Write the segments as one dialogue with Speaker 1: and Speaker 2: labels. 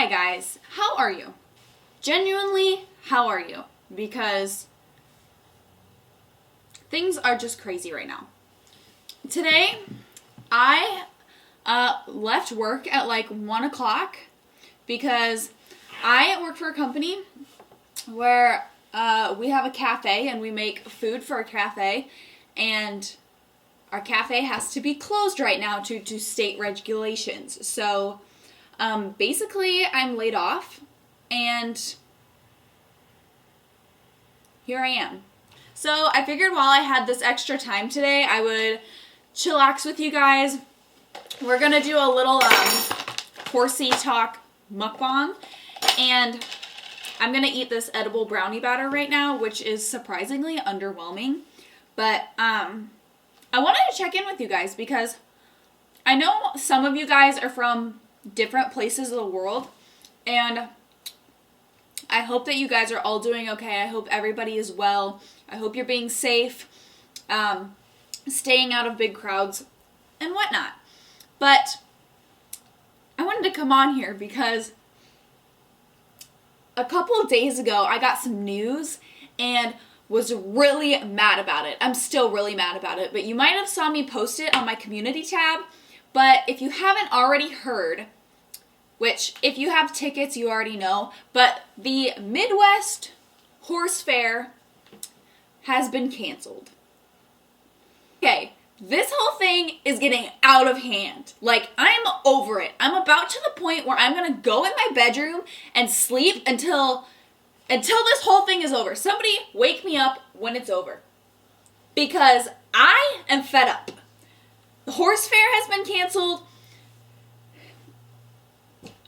Speaker 1: Hi guys, how are you? Genuinely, how are you? Because things are just crazy right now. Today, I left work at like 1 o'clock because I work for a company where we have a cafe and we make food for a cafe, and our cafe has to be closed right now to state regulations. So basically I'm laid off and here I am. So I figured while I had this extra time today, I would chillax with you guys. We're gonna do a little Horsey talk mukbang, and I'm gonna eat this edible brownie batter right now, which is surprisingly underwhelming. But I wanted to check in with you guys because I know some of you guys are from different places of the world, and I hope that you guys are all doing okay. I hope everybody is well. I hope you're being safe, staying out of big crowds and whatnot. But I wanted to come on here because a couple of days ago I got some news and was really mad about it. I'm still really mad about it, but you might have saw me post it on my community tab. But if you haven't already heard, which if you have tickets you already know, but the Midwest Horse Fair has been canceled. Okay, this whole thing is getting out of hand. Like, I'm over it. I'm about to the point where I'm gonna go in my bedroom and sleep until this whole thing is over. Somebody wake me up when it's over. Because I am fed up. The horse fair has been canceled.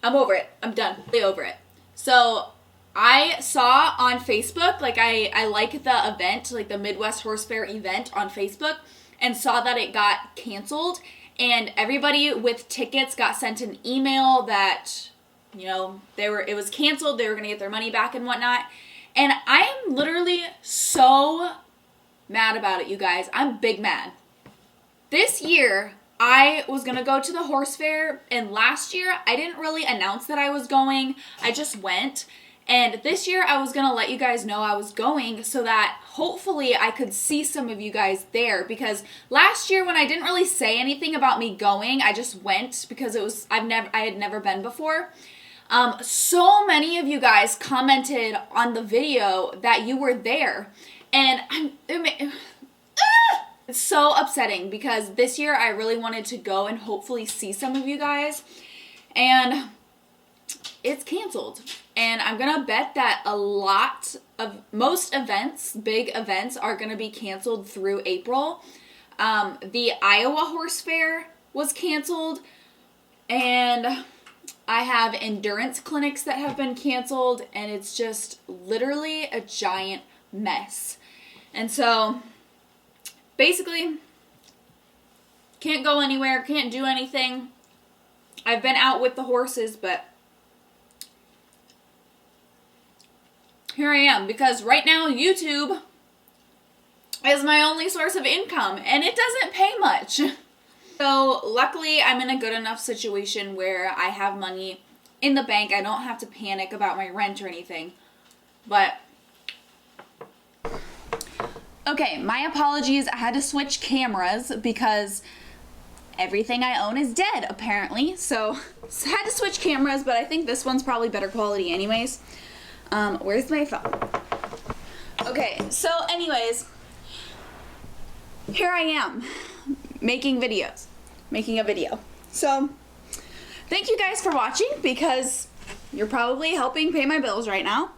Speaker 1: I'm over it. I'm done. Really over it. So I saw on Facebook, like I like the event, like the Midwest Horse Fair event on Facebook, and saw that it got canceled, and everybody with tickets got sent an email that, you know, it was canceled, they were gonna get their money back and whatnot. And I am literally so mad about it, you guys. I'm big mad. This year, I was gonna go to the horse fair, and last year, I didn't really announce that I was going. I just went. And this year, I was gonna let you guys know I was going so that hopefully I could see some of you guys there. Because last year, when I didn't really say anything about me going, I just went because I had never been before. So many of you guys commented on the video that you were there, and it's so upsetting because this year I really wanted to go and hopefully see some of you guys, and it's canceled. And I'm gonna bet that most events, big events, are gonna be canceled through April. The Iowa Horse Fair was canceled, and I have endurance clinics that have been canceled, and it's just literally a giant mess. And so basically, can't go anywhere, can't do anything. I've been out with the horses, but here I am, because right now YouTube is my only source of income, and it doesn't pay much. So luckily I'm in a good enough situation where I have money in the bank. I don't have to panic about my rent or anything. But okay, my apologies. I had to switch cameras because everything I own is dead, apparently. So I had to switch cameras, but I think this one's probably better quality anyways. Where's my phone? Okay, so anyways, here I am making a video. So thank you guys for watching, because you're probably helping pay my bills right now.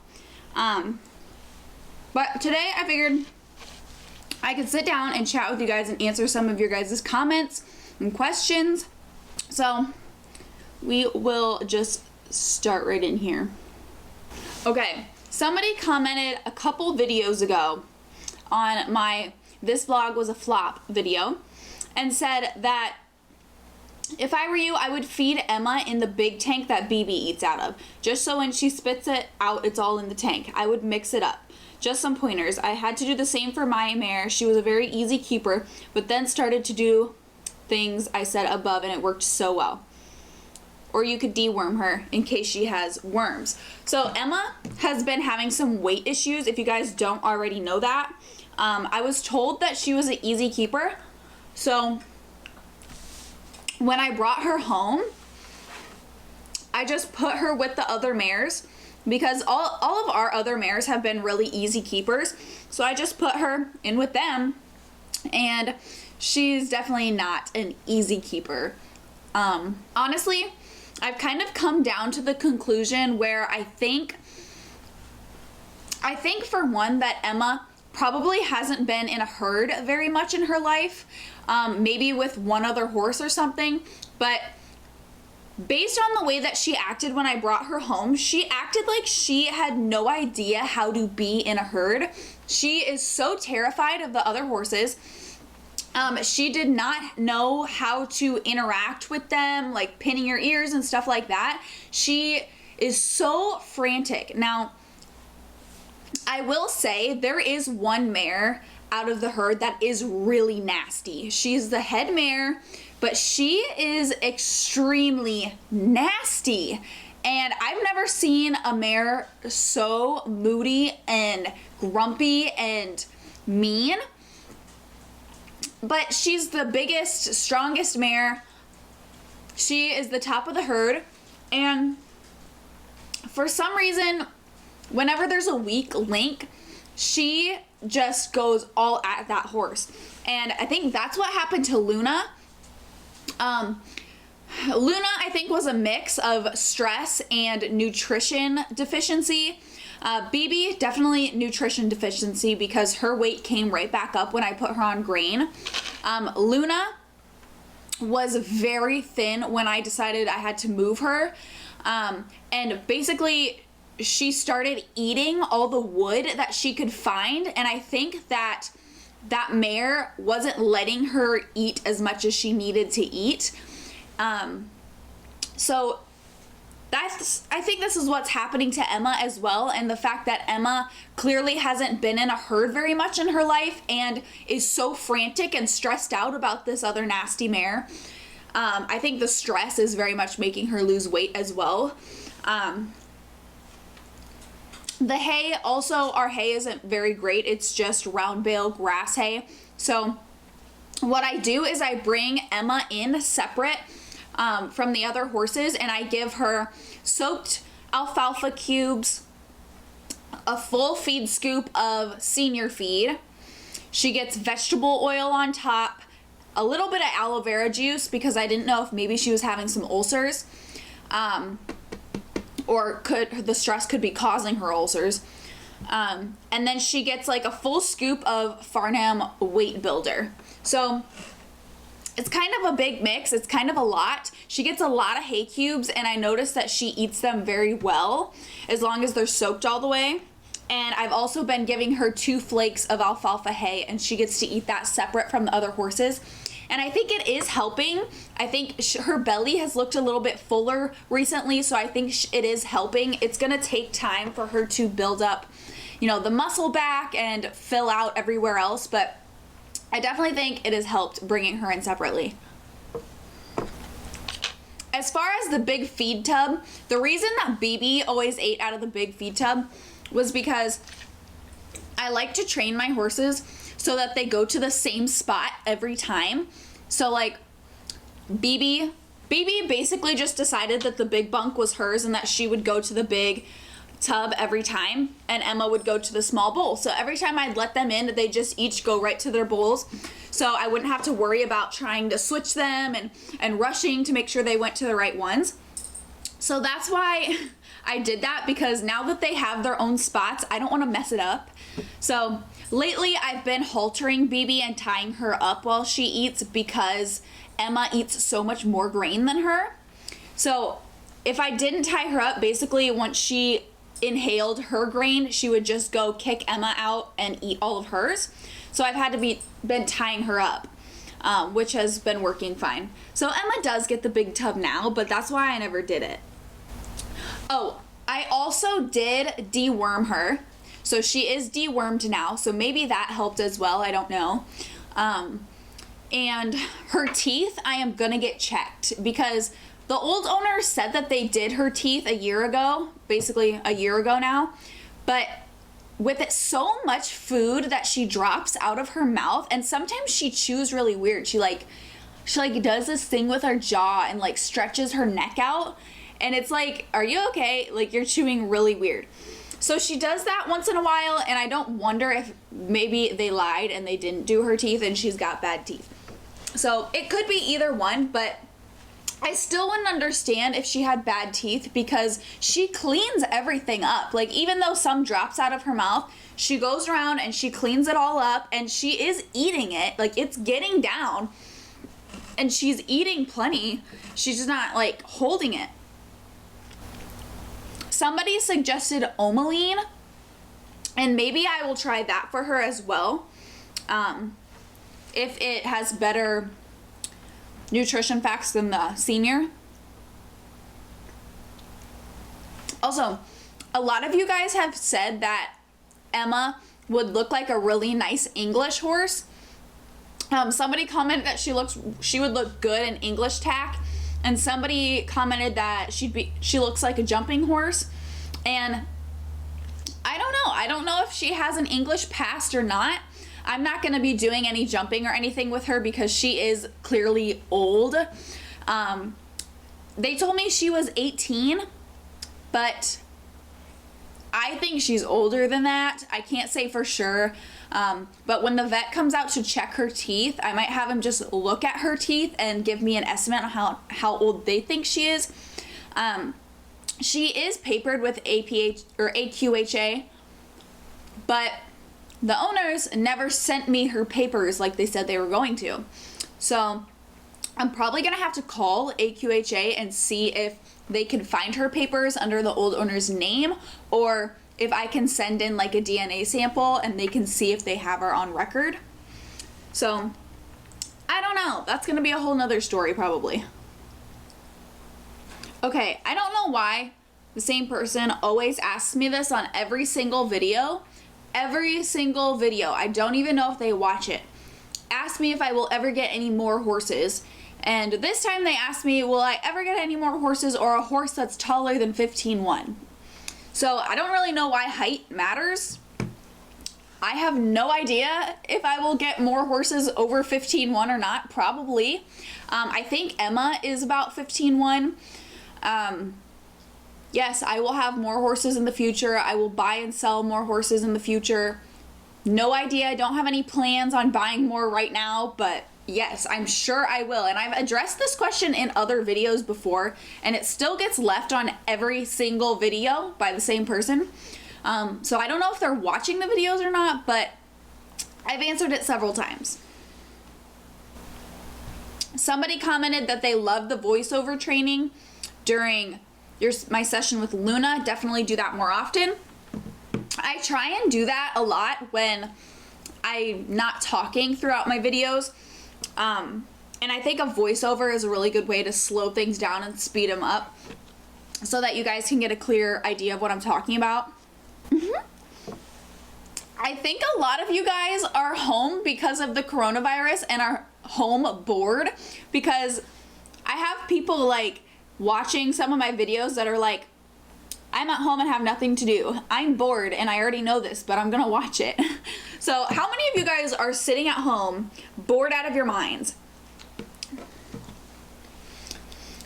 Speaker 1: But today I figured I could sit down and chat with you guys and answer some of your guys' comments and questions. So we will just start right in here. Okay, somebody commented a couple videos ago on my "This Vlog Was a Flop" video and said that if I were you, I would feed Emma in the big tank that BB eats out of, just so when she spits it out, it's all in the tank. I would mix it up. Just some pointers. I had to do the same for my mare. She was a very easy keeper, but then started to do things I said above, and it worked so well. or you could deworm her in case she has worms. So Emma has been having some weight issues, if you guys don't already know that. I was told that she was an easy keeper. So when I brought her home, I just put her with the other mares because all of our other mares have been really easy keepers. So I just put her in with them, and she's definitely not an easy keeper. Honestly, I've kind of come down to the conclusion where I think for one that Emma probably hasn't been in a herd very much in her life, maybe with one other horse or something, but based on the way that she acted when I brought her home, she acted like she had no idea how to be in a herd. She is so terrified of the other horses. She did not know how to interact with them, like pinning her ears and stuff like that. She is so frantic. Now, I will say there is one mare out of the herd that is really nasty. She's the head mare, but she is extremely nasty. And I've never seen a mare so moody and grumpy and mean. But she's the biggest, strongest mare. She is the top of the herd. And for some reason, whenever there's a weak link, she just goes all at that horse. And I think that's what happened to Luna. Luna, I think, was a mix of stress and nutrition deficiency. BB, definitely nutrition deficiency because her weight came right back up when I put her on grain. Luna was very thin when I decided I had to move her. And basically, she started eating all the wood that she could find. And I think that mare wasn't letting her eat as much as she needed to eat. So I think this is what's happening to Emma as well, and the fact that Emma clearly hasn't been in a herd very much in her life and is so frantic and stressed out about this other nasty mare. I think the stress is very much making her lose weight as well. The hay, also, our hay isn't very great. It's just round bale grass hay. So what I do is I bring Emma in separate from the other horses, and I give her soaked alfalfa cubes, a full feed scoop of senior feed. She gets vegetable oil on top, a little bit of aloe vera juice because I didn't know if maybe she was having some ulcers, or the stress could be causing her ulcers. And then she gets like a full scoop of Farnham weight builder. So it's kind of a big mix. It's kind of a lot. She gets a lot of hay cubes, and I noticed that she eats them very well as long as they're soaked all the way. And I've also been giving her 2 flakes of alfalfa hay, and she gets to eat that separate from the other horses. And I think it is helping. I think her belly has looked a little bit fuller recently, so I think it is helping. It's gonna take time for her to build up, the muscle back and fill out everywhere else, but I definitely think it has helped bringing her in separately. As far as the big feed tub, the reason that BB always ate out of the big feed tub was because I like to train my horses so that they go to the same spot every time. So like BB basically just decided that the big bunk was hers and that she would go to the big tub every time, and Emma would go to the small bowl. So every time I'd let them in, they just each go right to their bowls. So I wouldn't have to worry about trying to switch them and rushing to make sure they went to the right ones. So that's why I did that, because now that they have their own spots, I don't want to mess it up. So lately I've been haltering BB and tying her up while she eats because Emma eats so much more grain than her. So if I didn't tie her up, basically once she inhaled her grain, she would just go kick Emma out and eat all of hers. So I've had to been tying her up, which has been working fine. So Emma does get the big tub now, but that's why I never did it. Oh, I also did deworm her. So she is dewormed now, so maybe that helped as well, I don't know. And her teeth, I am gonna get checked because The old owner said that they did her teeth a year ago, basically a year ago now, but with it so much food that she drops out of her mouth, and sometimes she chews really weird. She does this thing with her jaw and like stretches her neck out, and it's like, are you okay? Like, you're chewing really weird. So she does that once in a while, and I don't wonder if maybe they lied and they didn't do her teeth and she's got bad teeth. So it could be either one, but I still wouldn't understand if she had bad teeth because she cleans everything up. Like, even though some drops out of her mouth, she goes around and she cleans it all up, and she is eating it. Like, it's getting down and she's eating plenty. She's just not like holding it. Somebody suggested Omeline, and maybe I will try that for her as well. If it has better nutrition facts than the senior. Also, a lot of you guys have said that Emma would look like a really nice English horse. Somebody commented that she would look good in English tack, and somebody commented that she looks like a jumping horse. And I don't know. I don't know if she has an English past or not. I'm not going to be doing any jumping or anything with her because she is clearly old. They told me she was 18, but I think she's older than that. I can't say for sure. But when the vet comes out to check her teeth, I might have him just look at her teeth and give me an estimate on how old they think she is. She is papered with AQHA, but the owners never sent me her papers like they said they were going to. So I'm probably going to have to call AQHA and see if they can find her papers under the old owner's name, or if I can send in like a DNA sample and they can see if they have her on record. So I don't know. That's going to be a whole nother story probably. Okay, I don't know why the same person always asks me this on every single video. Every single video. I don't even know if they watch it. Ask me if I will ever get any more horses. And this time they asked me, will I ever get any more horses or a horse that's taller than 15'1"? So I don't really know why height matters. I have no idea if I will get more horses over 15'1" or not. Probably. I think Emma is about 15'1". Yes, I will have more horses in the future. I will buy and sell more horses in the future. No idea. I don't have any plans on buying more right now, but yes, I'm sure I will. And I've addressed this question in other videos before, and it still gets left on every single video by the same person. So I don't know if they're watching the videos or not, but I've answered it several times. Somebody commented that they loved the voiceover training during my session with Luna. Definitely do that more often. I try and do that a lot when I'm not talking throughout my videos. And I think a voiceover is a really good way to slow things down and speed them up so that you guys can get a clear idea of what I'm talking about. I think a lot of you guys are home because of the coronavirus and are home bored, because I have people like watching some of my videos that are like, I'm at home and have nothing to do. I'm bored and I already know this, but I'm gonna watch it. So how many of you guys are sitting at home bored out of your minds?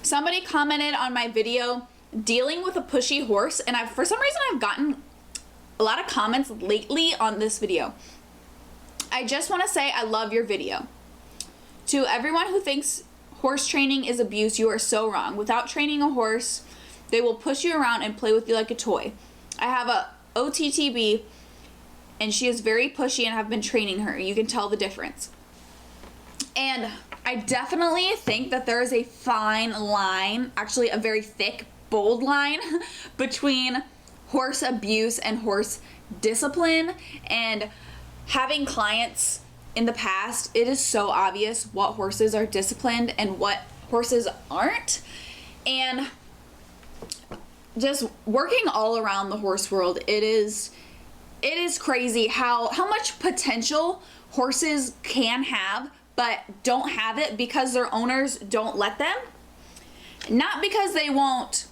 Speaker 1: Somebody commented on my video dealing with a pushy horse, and for some reason I've gotten a lot of comments lately on this video. I just want to say I love your video. To everyone who thinks horse training is abuse, you are so wrong. Without training a horse, they will push you around and play with you like a toy. I have a OTTB, and she is very pushy, and have been training her. You can tell the difference. And I definitely think that there is a fine line, actually a very thick, bold line between horse abuse and horse discipline. And having clients in the past, it is so obvious what horses are disciplined and what horses aren't. And just working all around the horse world, it is crazy how much potential horses can have but don't have it because their owners don't let them. Not because they don't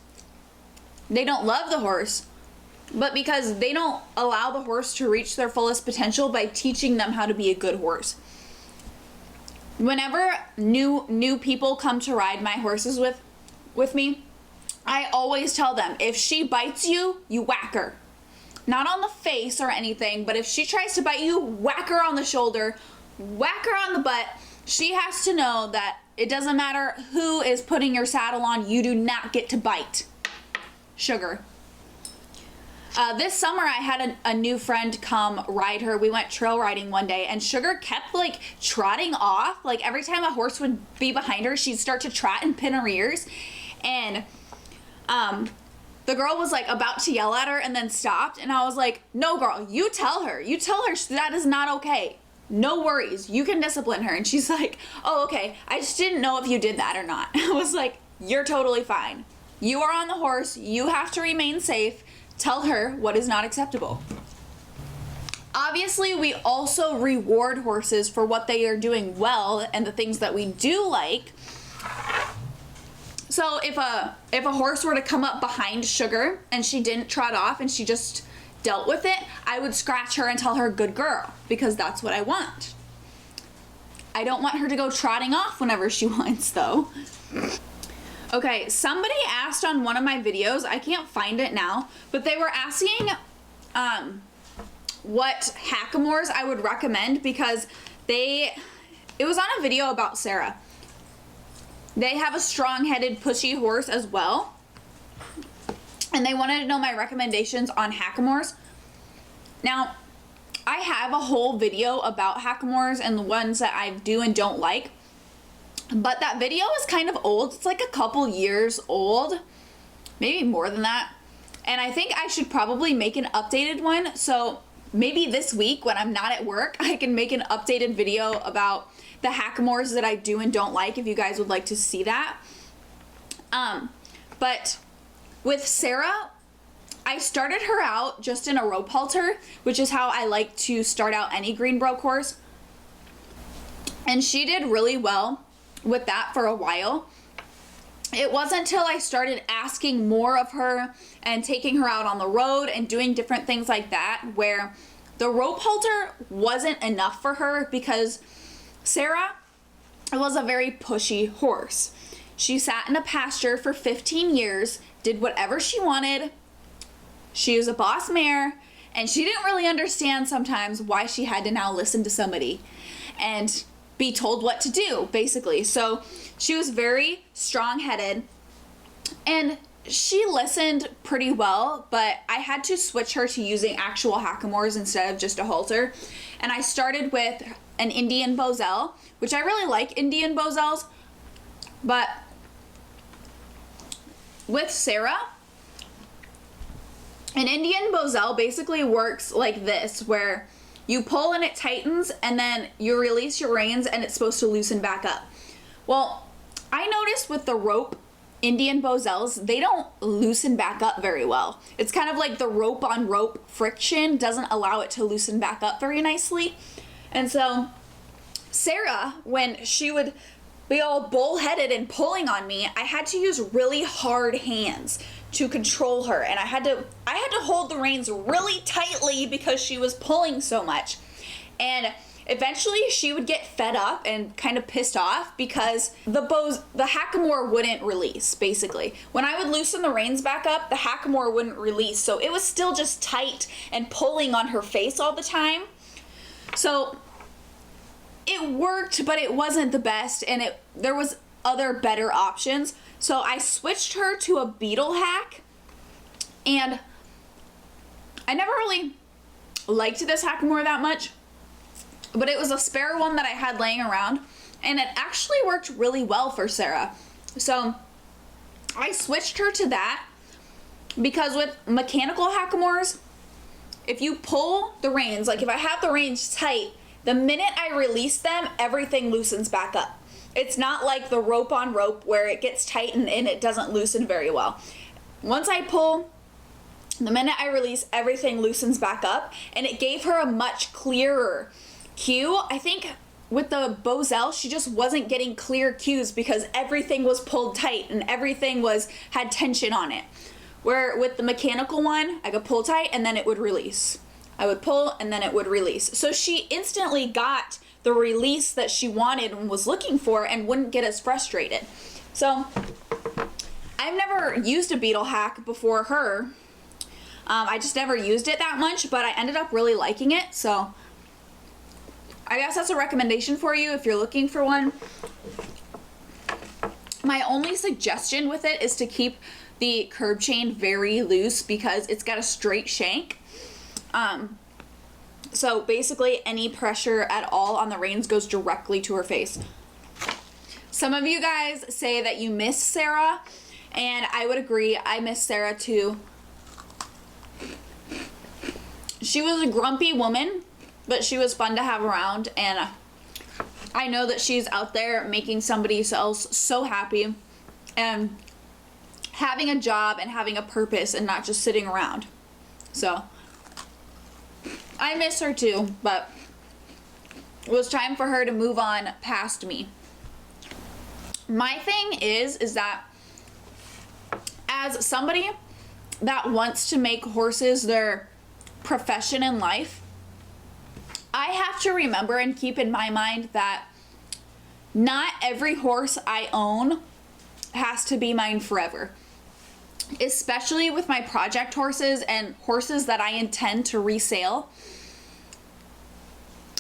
Speaker 1: love the horse, but because they don't allow the horse to reach their fullest potential by teaching them how to be a good horse. Whenever new people come to ride my horses with me, I always tell them, if she bites you, you whack her. Not on the face or anything, but if she tries to bite you, whack her on the shoulder, whack her on the butt. She has to know that it doesn't matter who is putting your saddle on, you do not get to bite. Sugar. This summer I had a new friend come ride her. We went trail riding one day, and Sugar kept like trotting off. Like every time a horse would be behind her, she'd start to trot and pin her ears. And the girl was like about to yell at her and then stopped, and I was like, no girl, you tell her that is not okay. No worries, you can discipline her. And she's like, oh, okay, I just didn't know if you did that or not. I was like, you're totally fine. You are on the horse, you have to remain safe. Tell her what is not acceptable. Obviously, we also reward horses for what they are doing well and the things that we do like. So if a horse were to come up behind Sugar and she didn't trot off and she just dealt with it, I would scratch her and tell her good girl, because that's what I want. I don't want her to go trotting off whenever she wants, though. Okay, somebody asked on one of my videos, I can't find it now, but they were asking what hackamores I would recommend, because it was on a video about Sarah. They have a strong-headed, pushy horse as well, and they wanted to know my recommendations on hackamores. Now, I have a whole video about hackamores and the ones that I do and don't like, but that video is kind of old. It's like a couple years old, maybe more than that, and I think I should probably make an updated one. So maybe this week when I'm not at work, I can make an updated video about the hackamores that I do and don't like, if you guys would like to see that. But with Sarah, I started her out just in a rope halter, which is how I like to start out any Greenbroke horse. And she did really well with that for a while. It wasn't until I started asking more of her and taking her out on the road and doing different things like that where the rope halter wasn't enough for her, because Sarah was a very pushy horse. She sat in a pasture for 15 years, did whatever she wanted. She was a boss mare, and she didn't really understand sometimes why she had to now listen to somebody and be told what to do, basically. So she was very strong-headed, and she listened pretty well, but I had to switch her to using actual hackamores instead of just a halter. And I started with an Indian Boselle, which I really like Indian Boselles, but with Sarah, an Indian Boselle basically works like this, where you pull and it tightens, and then you release your reins and it's supposed to loosen back up. Well, I noticed with the rope Indian Boselles, they don't loosen back up very well. It's kind of like the rope on rope friction doesn't allow it to loosen back up very nicely. And so Sarah, when she would be all bullheaded and pulling on me, I had to use really hard hands to control her, and I had to hold the reins really tightly because she was pulling so much. And eventually she would get fed up and kind of pissed off because the hackamore wouldn't release, basically. When I would loosen the reins back up, the hackamore wouldn't release, so it was still just tight and pulling on her face all the time. So it worked, but it wasn't the best, and there was other better options. So I switched her to a beetle hack, and I never really liked this hackamore that much, but it was a spare one that I had laying around, and it actually worked really well for Sarah. So I switched her to that, because with mechanical hackamores, if you pull the reins, like if I have the reins tight, the minute I release them, everything loosens back up. It's not like the rope on rope where it gets tight and it doesn't loosen very well. Once I pull, the minute I release, everything loosens back up, and it gave her a much clearer cue. I think with the Boselle, she just wasn't getting clear cues because everything was pulled tight and everything had tension on it. Where with the mechanical one, I could pull tight and then it would release. I would pull and then it would release. So she instantly got the release that she wanted and was looking for and wouldn't get as frustrated. So I've never used a beetle hack before her. I just never used it that much, but I ended up really liking it. So I guess that's a recommendation for you if you're looking for one. My only suggestion with it is to keep the curb chain very loose because it's got a straight shank. So basically any pressure at all on the reins goes directly to her face. Some of you guys say that you miss Sarah, and I would agree. I miss Sarah too. She was a grumpy woman, but she was fun to have around, and I know that she's out there making somebody else so happy and having a job and having a purpose and not just sitting around. So I miss her too, but it was time for her to move on past me. My thing is that as somebody that wants to make horses their profession in life, I have to remember and keep in my mind that not every horse I own has to be mine forever. Especially with my project horses and horses that I intend to resale.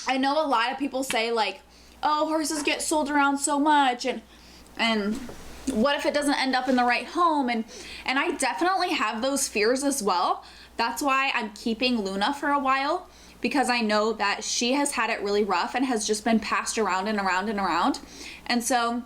Speaker 1: I know a lot of people say like, oh, horses get sold around so much and what if it doesn't end up in the right home? And I definitely have those fears as well. That's why I'm keeping Luna for a while, because I know that she has had it really rough and has just been passed around and around and around. And so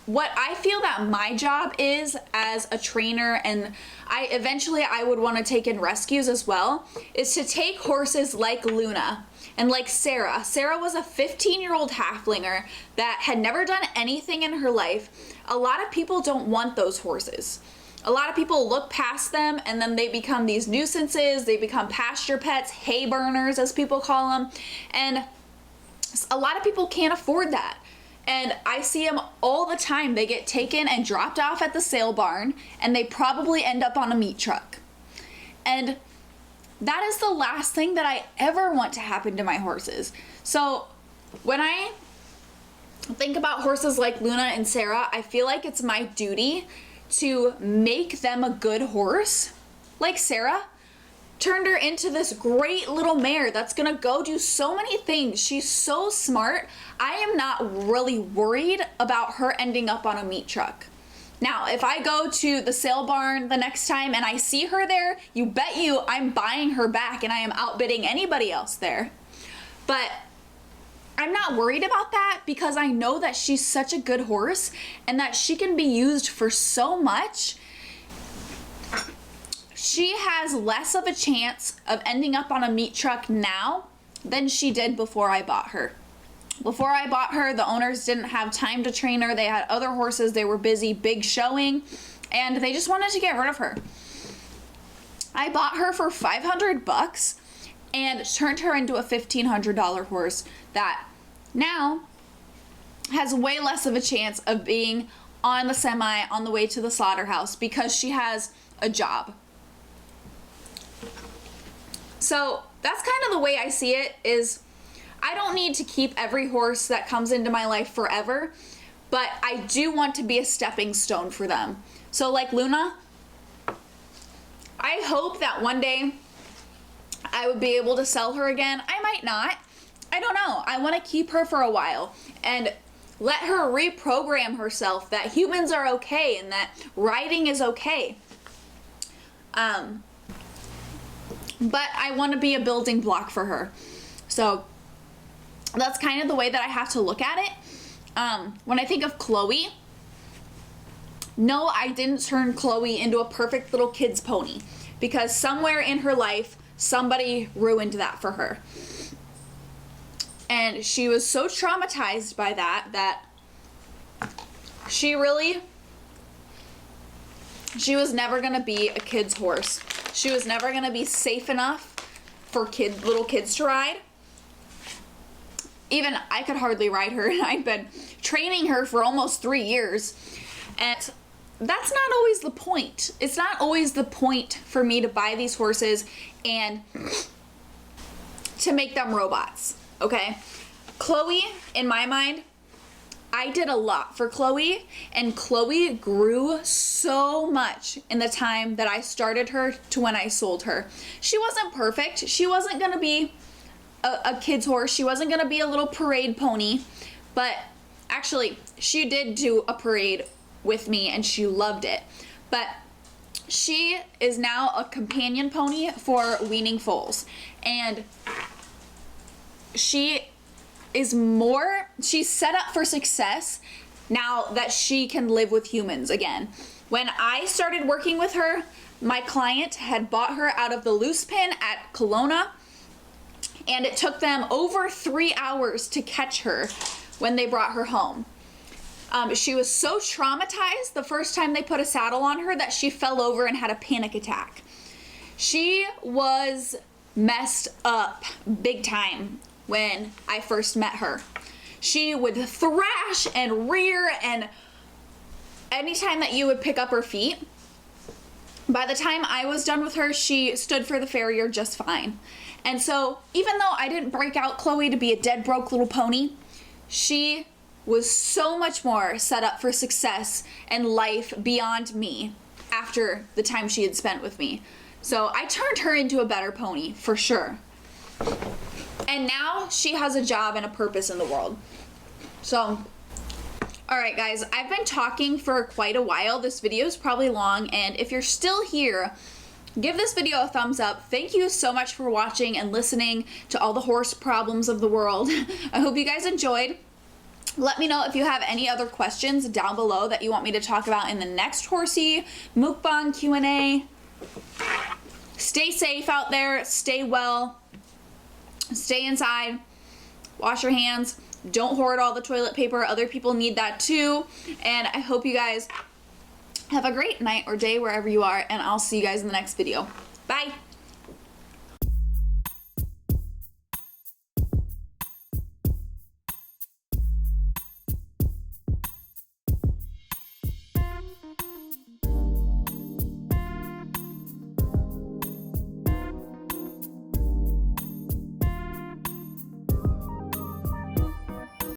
Speaker 1: what I feel that my job is as a trainer, and eventually I would want to take in rescues as well, is to take horses like Luna and like Sarah. Sarah was a 15-year-old halflinger that had never done anything in her life. A lot of people don't want those horses. A lot of people look past them and then they become these nuisances. They become pasture pets, hay burners as people call them. And a lot of people can't afford that. And I see them all the time. They get taken and dropped off at the sale barn and they probably end up on a meat truck. And that is the last thing that I ever want to happen to my horses. So when I think about horses like Luna and Sarah, I feel like it's my duty to make them a good horse. Like Sarah, turned her into this great little mare that's gonna go do so many things. She's so smart. I am not really worried about her ending up on a meat truck. Now, if I go to the sale barn the next time and I see her there, you bet you I'm buying her back and I am outbidding anybody else there. But I'm not worried about that because I know that she's such a good horse and that she can be used for so much. She has less of a chance of ending up on a meat truck now than she did before I bought her. Before I bought her, the owners didn't have time to train her. They had other horses. They were busy big showing and they just wanted to get rid of her. I bought her for $500 and turned her into a $1,500 horse that now has way less of a chance of being on the semi on the way to the slaughterhouse because she has a job. So that's kind of the way I see it, is I don't need to keep every horse that comes into my life forever, but I do want to be a stepping stone for them. So like Luna, I hope that one day I would be able to sell her again. I might not. I don't know. I want to keep her for a while and let her reprogram herself that humans are okay and that riding is okay. But I want to be a building block for her. So that's kind of the way that I have to look at it. When I think of Chloe, no, I didn't turn Chloe into a perfect little kid's pony because somewhere in her life, somebody ruined that for her. And she was so traumatized by that she was never gonna be a kid's horse. She was never gonna be safe enough for little kids to ride. even I could hardly ride her, and I'd been training her for almost 3 years. And that's not always the point. It's not always the point for me to buy these horses and to make them robots, okay? Chloe, in my mind, I did a lot for Chloe, and Chloe grew so much in the time that I started her to when I sold her. She wasn't perfect. She wasn't gonna be a kid's horse. She wasn't gonna be a little parade pony, but actually, she did do a parade with me and she loved it. But she is now a companion pony for weaning foals, and she's set up for success now that she can live with humans again. When I started working with her, my client had bought her out of the loose pen at Kelowna, and it took them over 3 hours to catch her when they brought her home. She was so traumatized the first time they put a saddle on her that she fell over and had a panic attack. She was messed up big time when I first met her. She would thrash and rear, and anytime that you would pick up her feet, by the time I was done with her, she stood for the farrier just fine. And so even though I didn't break out Chloe to be a dead broke little pony, she was so much more set up for success and life beyond me after the time she had spent with me. So I turned her into a better pony for sure. And now she has a job and a purpose in the world. So, all right guys, I've been talking for quite a while. This video is probably long, and if you're still here, give this video a thumbs up. Thank you so much for watching and listening to all the horse problems of the world. I hope you guys enjoyed. Let me know if you have any other questions down below that you want me to talk about in the next Horsey Mukbang Q&A. Stay safe out there, stay well, stay inside, wash your hands, don't hoard all the toilet paper. Other people need that too. And I hope you guys have a great night or day wherever you are, and I'll see you guys in the next video. Bye!